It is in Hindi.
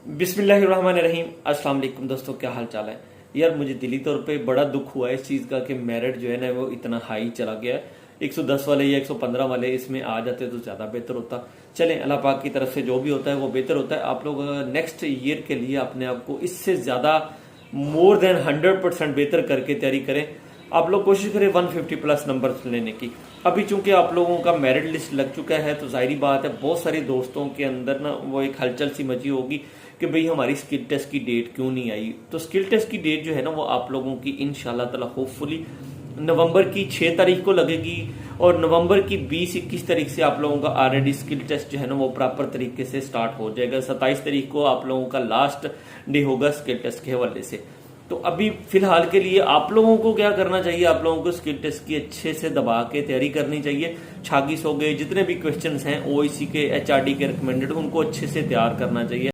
बिस्मिल्लाहिर्रहमानिर्रहीम। अस्सलाम वालेकुम दोस्तों, क्या हाल चाल है यार। मुझे दिली तौर पे बड़ा दुख हुआ है इस चीज़ का कि मेरिट जो है ना वो इतना हाई चला गया है। 110 वाले या 115 वाले इसमें आ जाते तो ज़्यादा बेहतर होता। चलें, अल्लाह पाक की तरफ से जो भी होता है वो बेहतर होता है। आप लोग नेक्स्ट ईयर के लिए अपने आप को इससे ज़्यादा मोर देन 100% बेहतर करके तैयारी करें। आप लोग कोशिश करें 150 प्लस नंबर लेने की। अभी चूंकि आप लोगों का मेरिट लिस्ट लग चुका है तो जाहिर बात है बहुत सारे दोस्तों के अंदर ना वो एक हलचल सी मची होगी कि भाई हमारी स्किल टेस्ट की डेट क्यों नहीं आई। तो स्किल टेस्ट की डेट जो है ना वो आप लोगों की इंशाल्लाह ताला होपफुली नवंबर की 6 तारीख को लगेगी और नवंबर की 20-21 तारीख से आप लोगों का ऑलरेडी स्किल टेस्ट जो है ना वो प्रॉपर तरीके से स्टार्ट हो जाएगा। 27 तारीख को आप लोगों का लास्ट डे होगा स्किल टेस्ट के हवाले से। तो अभी फिलहाल के लिए आप लोगों को क्या करना चाहिए, आप लोगों को स्किल टेस्ट की अच्छे से दबा के तैयारी करनी चाहिए। 26 हो गए, जितने भी क्वेश्चंस हैं ओईसी के, एचआरडी के रिकमेंडेड, उनको अच्छे से तैयार करना चाहिए।